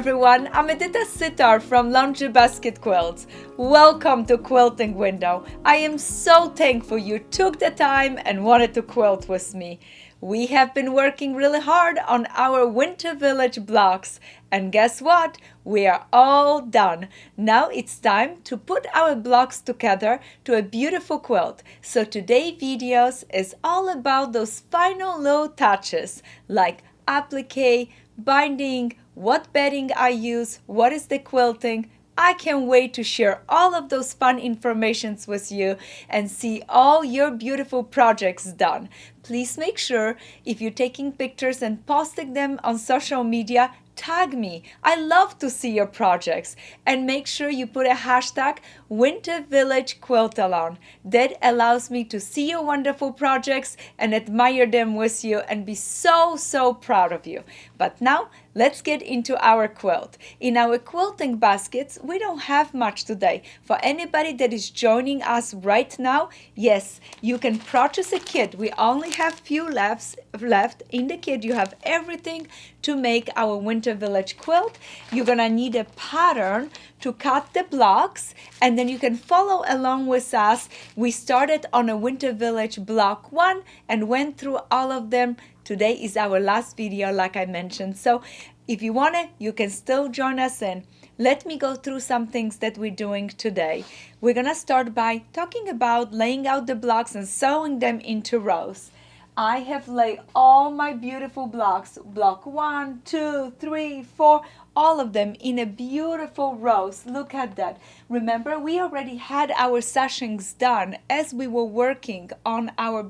everyone, I'm Edyta Sitar from Laundry Basket Quilts. Welcome to Quilting Window. I am so thankful you took the time and wanted to quilt with me. We have been working really hard on our Winter Village blocks, and guess what? We are all done. Now it's time to put our blocks together to a beautiful quilt. So today's videos is all about those final little touches like applique, binding, what bedding I use, what is the quilting. I can't wait to share all of those fun informations with you and see all your beautiful projects done. Please make sure if you're taking pictures and posting them on social media, tag me. I love to see your projects. And make sure you put a hashtag Winter Village Quilt Along. That allows me to see your wonderful projects and admire them with you and be so proud of you. But now let's get into our quilt. In our quilting baskets, we don't have much today. For anybody that is joining us right now, yes, you can purchase a kit. We only have few left. In the kit, you have everything to make our Winter Village quilt. You're gonna need a pattern to cut the blocks, and then you can follow along with us. We started on a Winter Village block 1 and went through all of them. Today is our last video, like I mentioned. So if you want it, you can still join us in. Let me go through some things that we're doing today. We're gonna start by talking about laying out the blocks and sewing them into rows. I have laid all my beautiful blocks, block 1, 2, 3, 4, all of them in a beautiful rows. Look at that. Remember, we already had our sashings done as we were working on our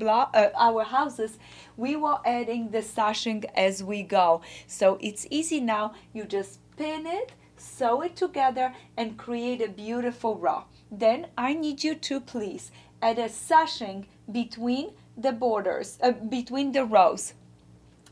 houses. We were adding the sashing as we go. So it's easy now. You just pin it, sew it together, and create a beautiful row. Then I need you to please add a sashing between the borders, between the rows.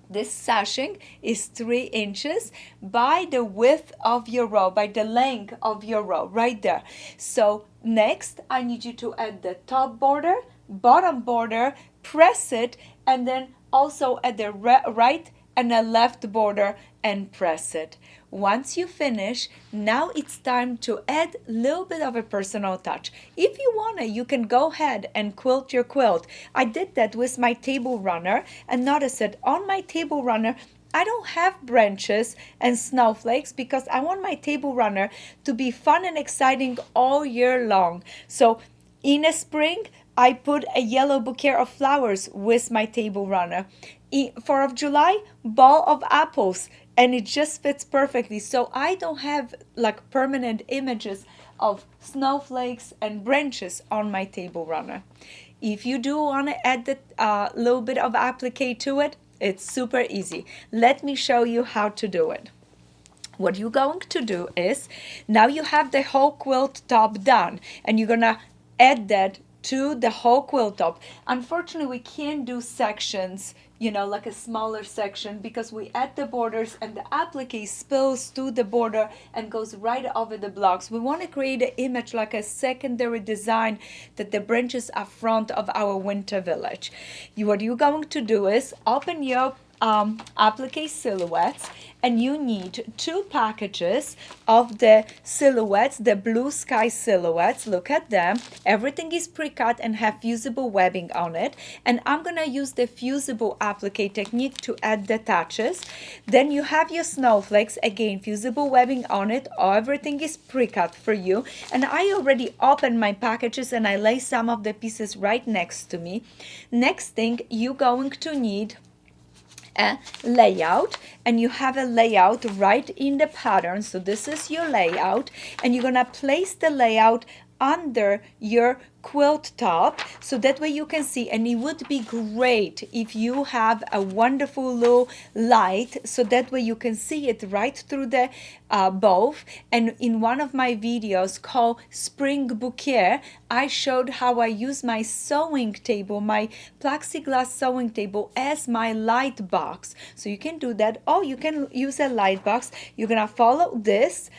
This sashing is 3 inches by the width of your row, by the length of your row, right there. So next, I need you to add the top border, bottom border, press it, and then also add the right and the left border and press it. Once you finish, now it's time to add a little bit of a personal touch. If you wanna, you can go ahead and quilt your quilt. I did that with my table runner, and notice that on my table runner, I don't have branches and snowflakes because I want my table runner to be fun and exciting all year long. So in the spring, I put a yellow bouquet of flowers with my table runner. 4th of July, ball of apples, and it just fits perfectly. So I don't have like permanent images of snowflakes and branches on my table runner. If you do want to add a little bit of applique to it, it's super easy. Let me show you how to do it. What you're going to do is, now you have the whole quilt top done, and you're gonna add that to the whole quilt top. Unfortunately, we can't do sections, like a smaller section, because we add the borders and the applique spills to the border and goes right over the blocks. We want to create an image like a secondary design that the branches are front of our Winter Village. What you're going to do is open your applique silhouettes, and you need 2 packages of the silhouettes, the blue sky silhouettes. Look at them. Everything is pre-cut and have fusible webbing on it, and I'm gonna use the fusible applique technique to add the touches. Then you have your snowflakes, again fusible webbing on it. Everything is pre-cut for you, and I already opened my packages and I lay some of the pieces right next to me. Next thing, you're going to need a layout, and you have a layout right in the pattern. So this is your layout, and you're gonna place the layout under your quilt top so that way you can see. And it would be great if you have a wonderful little light so that way you can see it right through the both. And in one of my videos called Spring Bouquet, I showed how I use my sewing table, my plexiglass sewing table, as my light box. So you can do that, or you can use a light box. You're gonna follow this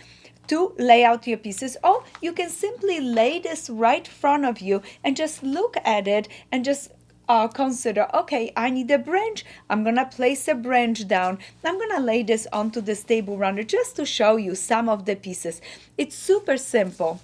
to lay out your pieces, or you can simply lay this right in front of you and just look at it and just consider, okay, I need a branch. I'm gonna place a branch down. I'm gonna lay this onto this table runner just to show you some of the pieces. It's super simple,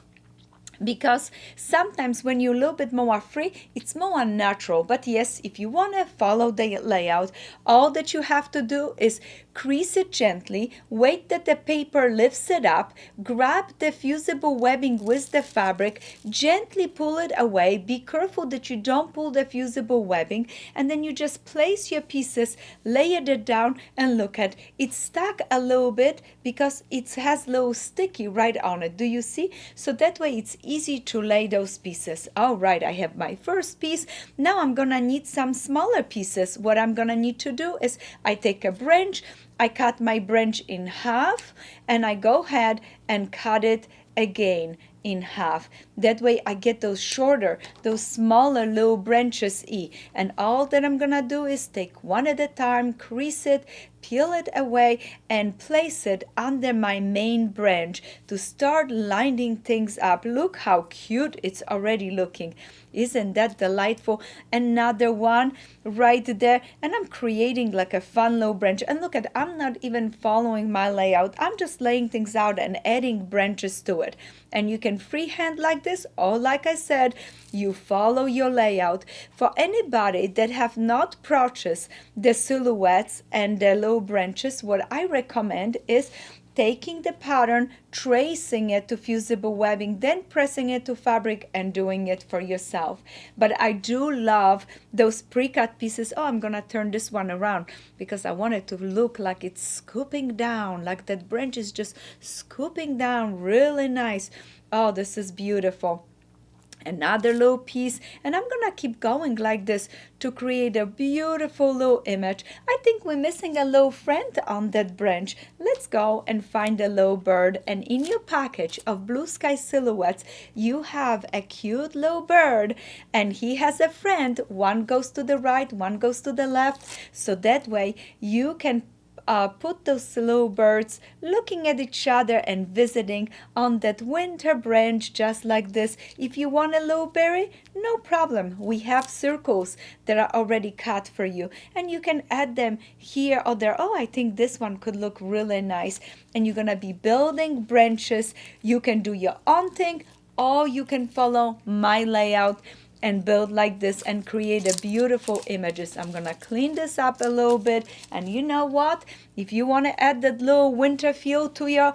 because sometimes when you're a little bit more free, it's more unnatural. But yes, if you want to follow the layout, all that you have to do is crease it gently, wait that the paper lifts it up, grab the fusible webbing with the fabric, gently pull it away. Be careful that you don't pull the fusible webbing, and then you just place your pieces, layer it down, and look at it's stuck a little bit because it has a little sticky right on it. Do you see? So that way it's easy to lay those pieces. All right, I have my first piece. Now I'm gonna need some smaller pieces. What I'm gonna need to do is I take a branch, I cut my branch in half, and I go ahead and cut it again in half. That way I get those shorter, those smaller little branches. And all that I'm gonna do is take one at a time, crease it, peel it away, and place it under my main branch to start lining things up. Look how cute it's already looking. Isn't that delightful? Another one right there, and I'm creating like a fun little branch. And look at, I'm not even following my layout. I'm just laying things out and adding branches to it. And you can freehand like this, or like I said, you follow your layout. For anybody that have not purchased the silhouettes and the little branches, what I recommend is taking the pattern, tracing it to fusible webbing, then pressing it to fabric and doing it for yourself. But I do love those pre-cut pieces. Oh, I'm gonna turn this one around because I want it to look like it's scooping down, like that branch is just scooping down really nice. Oh, this is beautiful. Another little piece, and I'm gonna keep going like this to create a beautiful little image. I think we're missing a little friend on that branch. Let's go and find a little bird. And in your package of Blue Sky Silhouettes, you have a cute little bird, and he has a friend. One goes to the right, one goes to the left, so that way you can put those little birds looking at each other and visiting on that winter branch just like this. If you want a little berry, no problem. We have circles that are already cut for you, and you can add them here or there. Oh, I think this one could look really nice. And you're gonna be building branches. You can do your own thing, or you can follow my layout and build like this and create a beautiful images. I'm gonna clean this up a little bit, and you know what? If you want to add that little winter feel to your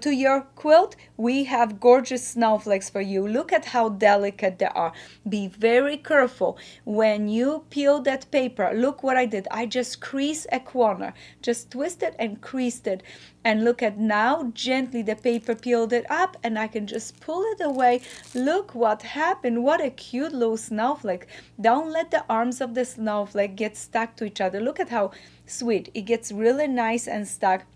to your quilt, we have gorgeous snowflakes for you. Look at how delicate they are. Be very careful when you peel that paper. Look what I did. I just creased a corner, just twisted and creased it. And look at now, gently the paper peeled it up, and I can just pull it away. Look what happened. What a cute little snowflake. Don't let the arms of the snowflake get stuck to each other. Look at how sweet. It gets really nice and stuck.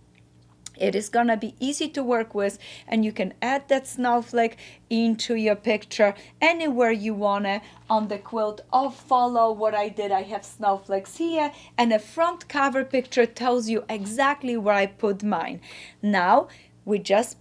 It is gonna be easy to work with, and you can add that snowflake into your picture anywhere you wanna on the quilt, or follow what I did. I have snowflakes here, and a front cover picture tells you exactly where I put mine. Now we just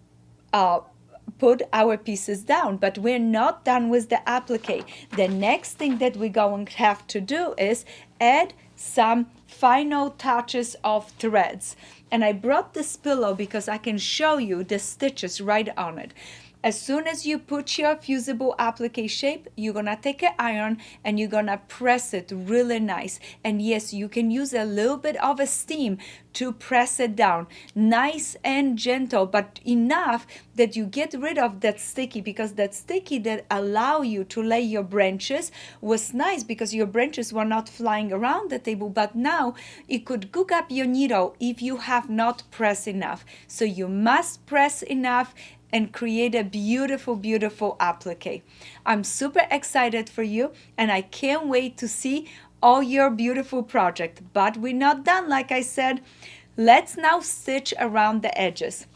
put our pieces down, but we're not done with the applique. The next thing that we're going to have to do is add some final touches of threads. And I brought this pillow because I can show you the stitches right on it. As soon as you put your fusible applique shape, you're gonna take an iron and you're gonna press it really nice. And yes, you can use a little bit of a steam to press it down. Nice and gentle, but enough that you get rid of that sticky, because that sticky that allow you to lay your branches was nice because your branches were not flying around the table, but now it could cook up your needle if you have not pressed enough. So you must press enough and create a beautiful, beautiful applique. I'm super excited for you, and I can't wait to see all your beautiful project. But we're not done, like I said. Let's now stitch around the edges.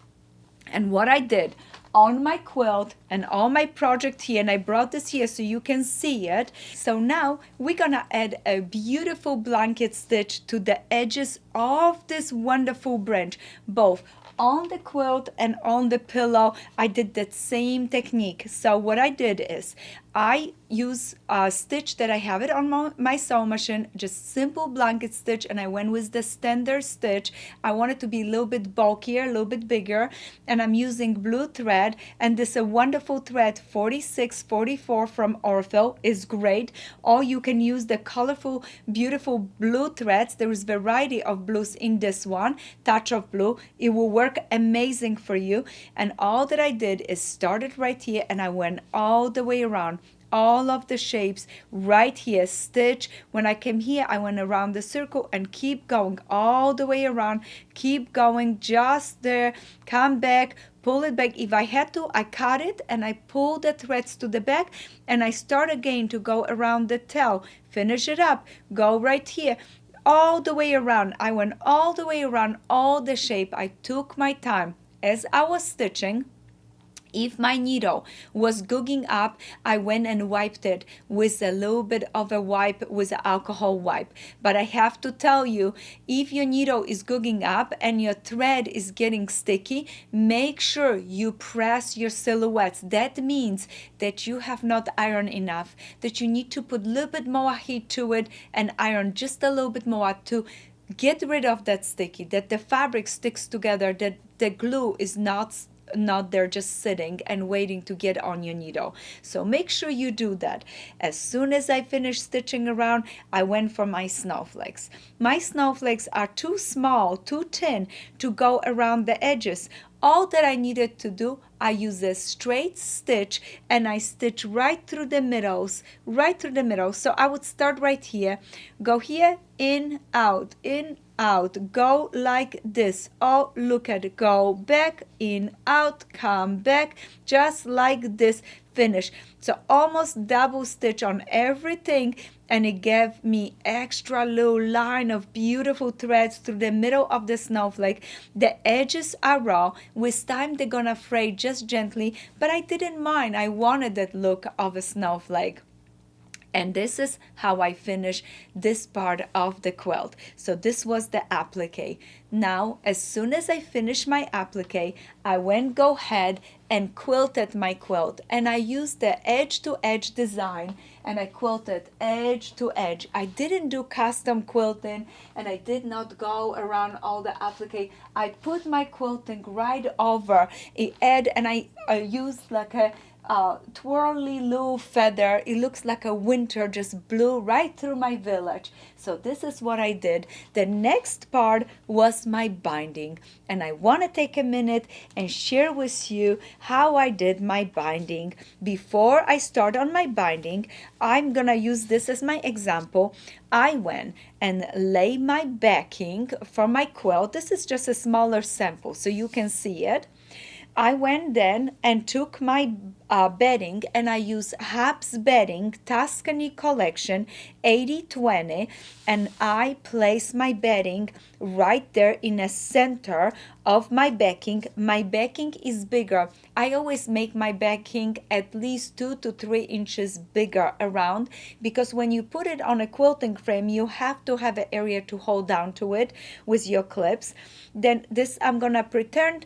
And what I did on my quilt and on my project here, and I brought this here so you can see it. So now we're gonna add a beautiful blanket stitch to the edges of this wonderful branch, both on the quilt and on the pillow. I did that same technique. So what I did is I use a stitch that I have it on my sewing machine, just simple blanket stitch, and I went with the standard stitch. I want it to be a little bit bulkier, a little bit bigger, and I'm using blue thread, and this is a wonderful thread, 4644 from Ortho is great, or you can use the colorful, beautiful blue threads. There is variety of blues in this one, touch of blue. It will work amazing for you. And all that I did is started right here, and I went all the way around all of the shapes right here, stitch. When I came here, I went around the circle and keep going all the way around, keep going just there, come back, pull it back. If I had to, I cut it and I pull the threads to the back, and I start again to go around the tail, finish it up, go right here, all the way around. I went all the way around all the shape. I took my time as I was stitching. If my needle was googing up, I went and wiped it with a little bit of a wipe, with an alcohol wipe. But I have to tell you, if your needle is googing up and your thread is getting sticky, make sure you press your silhouettes. That means that you have not ironed enough, that you need to put a little bit more heat to it and iron just a little bit more to get rid of that sticky, that the fabric sticks together, that the glue is not there just sitting and waiting to get on your needle. So make sure you do that. As soon as I finished stitching around, I went for my snowflakes. My snowflakes are too small, too thin to go around the edges. All that I needed to do, I use a straight stitch and I stitch right through the middles, right through the middle. So I would start right here, go here, in, out, go like this. Oh, look at it, go back, in, out, come back, just like this, finish. So almost double stitch on everything, and it gave me extra little line of beautiful threads through the middle of the snowflake. The edges are raw. With time they're gonna fray just gently, but I didn't mind. I wanted that look of a snowflake. And this is how I finish this part of the quilt. So this was the applique. Now, as soon as I finished my applique, I go ahead and quilted my quilt. And I used the edge-to-edge design, and I quilted edge to edge. I didn't do custom quilting, and I did not go around all the applique. I put my quilting right over it, and I used like a twirly little feather. It looks like a winter just blew right through my village. So this is what I did. The next part was my binding, and I want to take a minute and share with you how I did my binding. Before I start on my binding, I'm gonna use this as my example. I went and lay my backing for my quilt. This is just a smaller sample so you can see it. I went then and took my bedding, and I used Habs bedding Tuscany collection 80/20, and I placed my bedding right there in the center of my backing. My backing is bigger. I always make my backing at least 2 to 3 inches bigger around, because when you put it on a quilting frame, you have to have an area to hold down to it with your clips. Then this I'm gonna pretend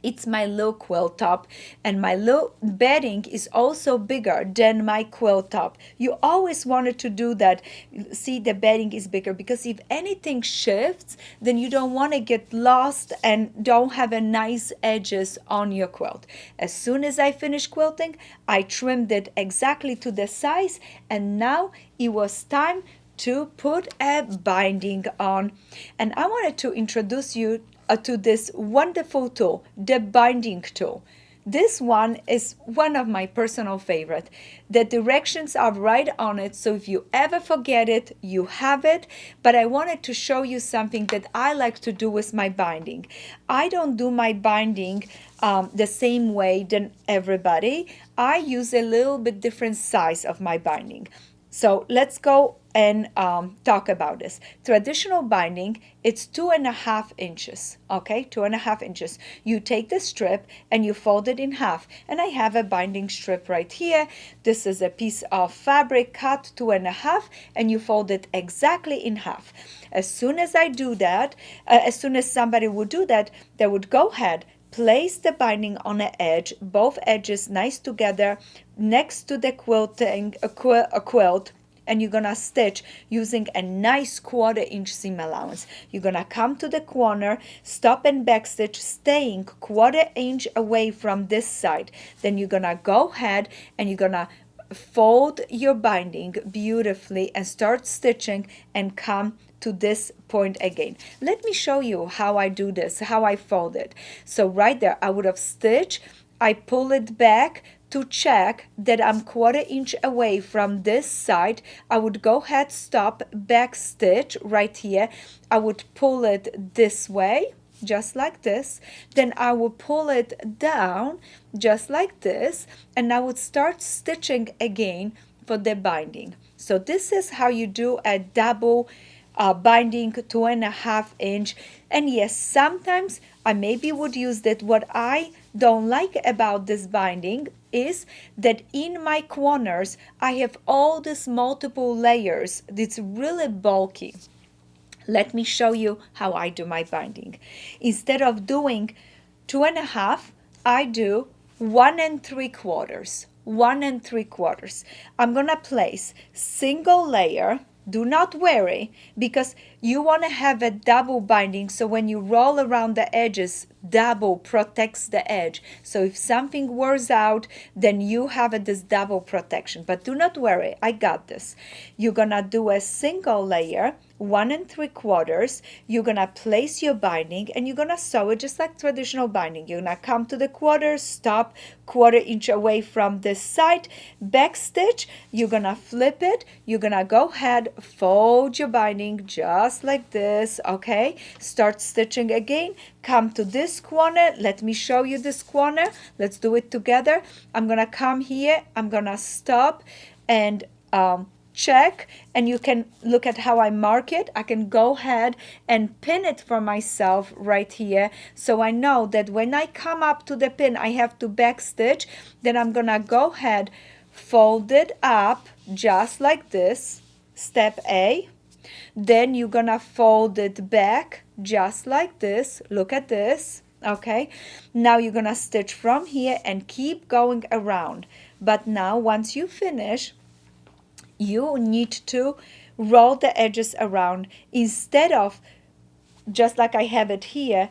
it's my little quilt top, and my little bedding is also bigger than my quilt top. You always wanted to do that. See, the bedding is bigger, because if anything shifts, then you don't want to get lost and don't have a nice edges on your quilt. As soon as I finished quilting, I trimmed it exactly to the size, and now it was time to put a binding on. And I wanted to introduce you to this wonderful tool, the binding tool. This one is one of my personal favorite. The directions are right on it, so if you ever forget it, you have it. But I wanted to show you something that I like to do with my binding. I don't do my binding the same way than everybody. I use a little bit different size of my binding. So let's go and talk about this. Traditional binding, it's 2.5 inches, okay, 2.5 inches. You take the strip and you fold it in half. And I have a binding strip right here. This is a piece of fabric cut 2.5, and you fold it exactly in half. As soon as I do that, as soon as somebody would do that, they would go ahead, place the binding on an edge, both edges nice together next to the quilt, and you're gonna stitch using a nice 1/4 inch seam allowance. You're gonna come to the corner, stop and backstitch, staying 1/4 inch away from this side. Then you're gonna go ahead and you're gonna fold your binding beautifully and start stitching and come to this point again. Let me show you how I do this, how I fold it. So right there, I would have stitched, I pull it back to check that I'm 1/4 inch away from this side. I would go ahead, stop, back stitch right here. I would pull it this way, just like this. Then I would pull it down, just like this, and I would start stitching again for the binding. So this is how you do a double binding 2.5 inch. And yes, sometimes I maybe would use that. What I don't like about this binding is that in my corners I have all these multiple layers. It's really bulky. Let me show you how I do my binding. Instead of doing 2.5, I do 1 3/4. 1 3/4. I'm gonna place single layer. Do not worry, because you want to have a double binding, so when you roll around the edges, double protects the edge. So if something wears out, then you have this double protection. But do not worry, I got this. You're gonna do a single layer, 1 3/4. You're gonna place your binding and you're gonna sew it just like traditional binding. You're gonna come to the quarter, stop 1/4 inch away from this side, back stitch. You're gonna flip it. You're gonna go ahead, fold your binding just like this. Okay, start stitching again. Come to this corner. Let me show you this corner. Let's do it together. I'm gonna come here. I'm gonna stop and check, and you can look at how I mark it. I can go ahead and pin it for myself right here, so I know that when I come up to the pin I have to back stitch. Then I'm gonna go ahead, fold it up just like this, step A. Then you're gonna fold it back just like this. Look at this. Okay, now you're gonna stitch from here and keep going around. But now once you finish, you need to roll the edges around. Instead of just like I have it here,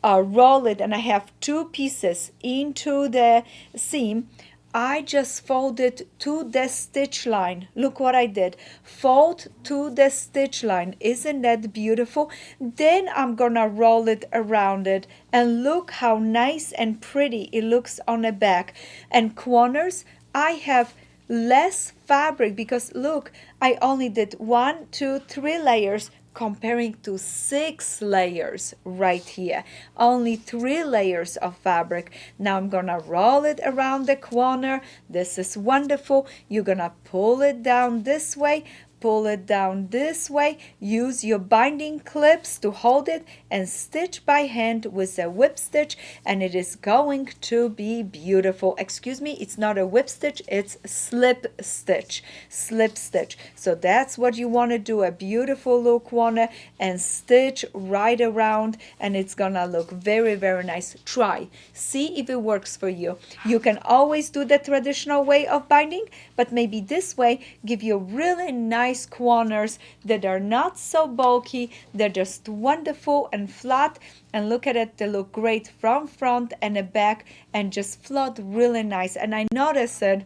roll it and I have 2 pieces into the seam, I just folded to the stitch line. Look what I did. Fold to the stitch line. Isn't that beautiful? Then I'm gonna roll it around it, and look how nice and pretty it looks on the back. And corners, I have less fabric because look, I only did 1 2 3 layers comparing to 6 layers right here. Only 3 layers of fabric. Now I'm gonna roll it around the corner. This is wonderful. You're gonna pull it down this way, pull it down this way, use your binding clips to hold it, and stitch by hand with a whip stitch, and it is going to be beautiful. Excuse me, it's not a whip stitch, it's slip stitch. Slip stitch. So that's what you want to do, a beautiful little corner, and stitch right around, and it's gonna look very, very nice. Try, see if it works for you. You can always do the traditional way of binding, but maybe this way give you really nice corners that are not so bulky. They're just wonderful and flat, and look at it, they look great from front and the back, and just float really nice. And I noticed it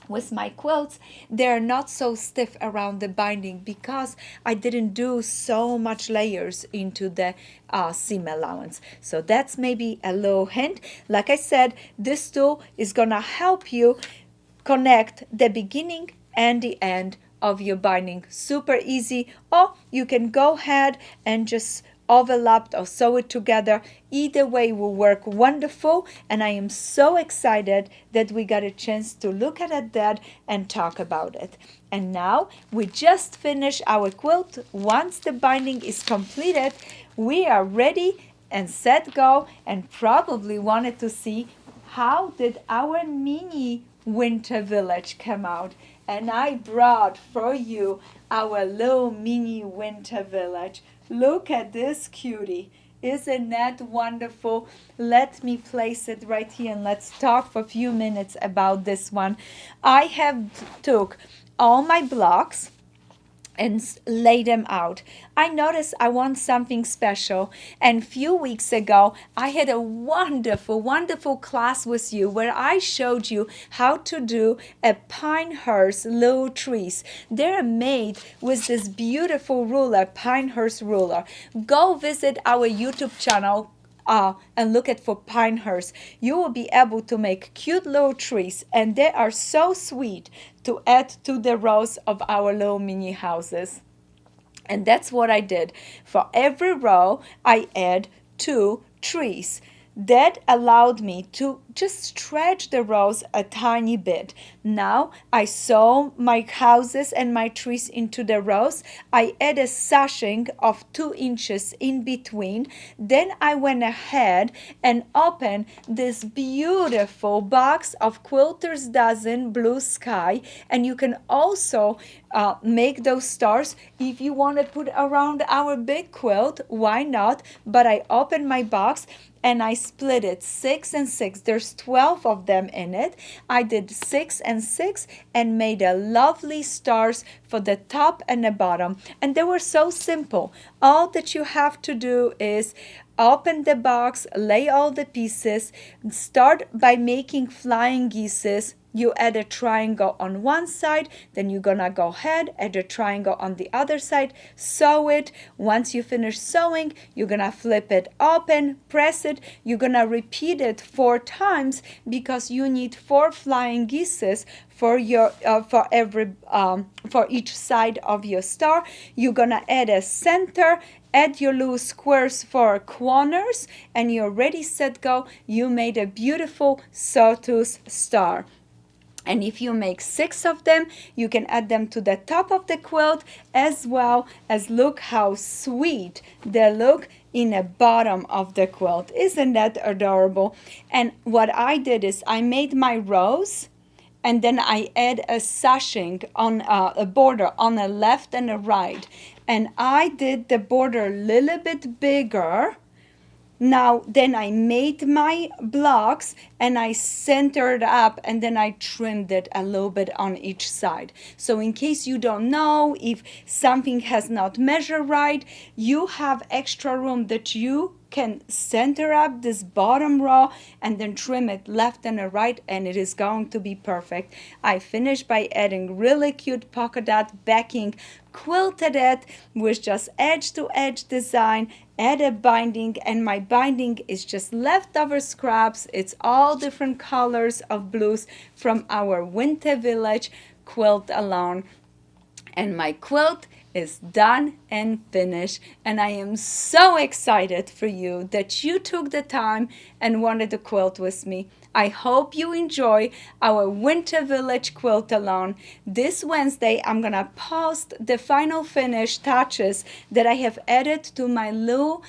with my quilts, they're not so stiff around the binding because I didn't do so much layers into the seam allowance. So that's maybe a little hint. Like I said, this tool is gonna help you connect the beginning and the end of your binding. Super easy. Or you can go ahead and just overlap or sew it together. Either way will work wonderful, and I am so excited that we got a chance to look at that and talk about it. And now we just finished our quilt. Once the binding is completed, we are ready and set go, and probably wanted to see how did our mini Winter Village come out. And I brought for you our little mini Winter Village. Look at this cutie. Isn't that wonderful? Let me place it right here and let's talk for a few minutes about this one. I have took all my blocks and lay them out. I noticed I want something special, and few weeks ago I had a wonderful class with you where I showed you how to do a pinehurst little trees. They're made with this beautiful ruler, pinehurst ruler. Go visit our YouTube channel and look at for pinehurst. You will be able to make cute little trees, and they are so sweet to add to the rows of our little mini houses. And that's what I did. For every row, I add 2 trees. That allowed me to just stretch the rows a tiny bit. Now I sew my houses and my trees into the rows. I add a sashing of 2 inches in between. Then I went ahead and opened this beautiful box of Quilter's Dozen Blue Sky. And you can also make those stars if you want to put around our big quilt. Why not? But I opened my box and I split it 6 and 6. There's 12 of them in it. I did 6 and 6 and made a lovely stars for the top and the bottom. And they were so simple. All that you have to do is open the box, lay all the pieces, start by making flying geeses. You add a triangle on one side, then you're gonna go ahead, add a triangle on the other side, sew it. Once you finish sewing, you're gonna flip it open, press it. You're gonna repeat it 4 times because you need 4 flying geeses for your for each side of your star. You're gonna add a center, add your little squares for corners, and you're ready, set, go. You made a beautiful sawtooth star. And if you make 6 of them, you can add them to the top of the quilt, as well as look how sweet they look in the bottom of the quilt. Isn't that adorable? And what I did is I made my rows, and then I add a sashing on a border on the left and the right. And I did the border a little bit bigger. Now, then I made my blocks and I centered up, and then I trimmed it a little bit on each side. So in case you don't know if something has not measured right, you have extra room that you can center up this bottom row and then trim it left and right, and it is going to be perfect. I finished by adding really cute polka dot backing, quilted it with just edge to edge design, add a binding, and my binding is just leftover scraps. It's all different colors of blues from our Winter Village Quilt Along. And my quilt is done and finished, and I am so excited for you that you took the time and wanted to quilt with me. I hope you enjoy our Winter Village Quilt Along. This Wednesday, I'm gonna post the final finish touches that I have added to my little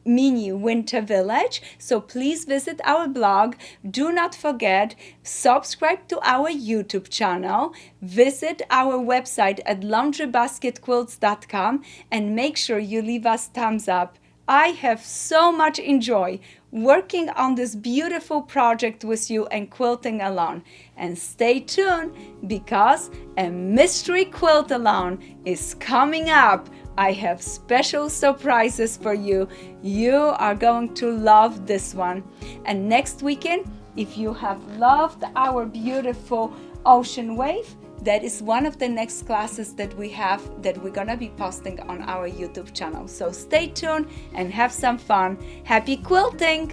mini Winter Village. So please visit our blog. Do not forget, subscribe to our YouTube channel, visit our website at laundrybasketquilts.com, and make sure you leave us thumbs up. I have so much enjoy working on this beautiful project with you and quilting along. And stay tuned because a mystery quilt along is coming up. I have special surprises for you. You are going to love this one. And next weekend, if you have loved our beautiful ocean wave, that is one of the next classes that we have that we're gonna be posting on our YouTube channel. So stay tuned and have some fun. Happy quilting!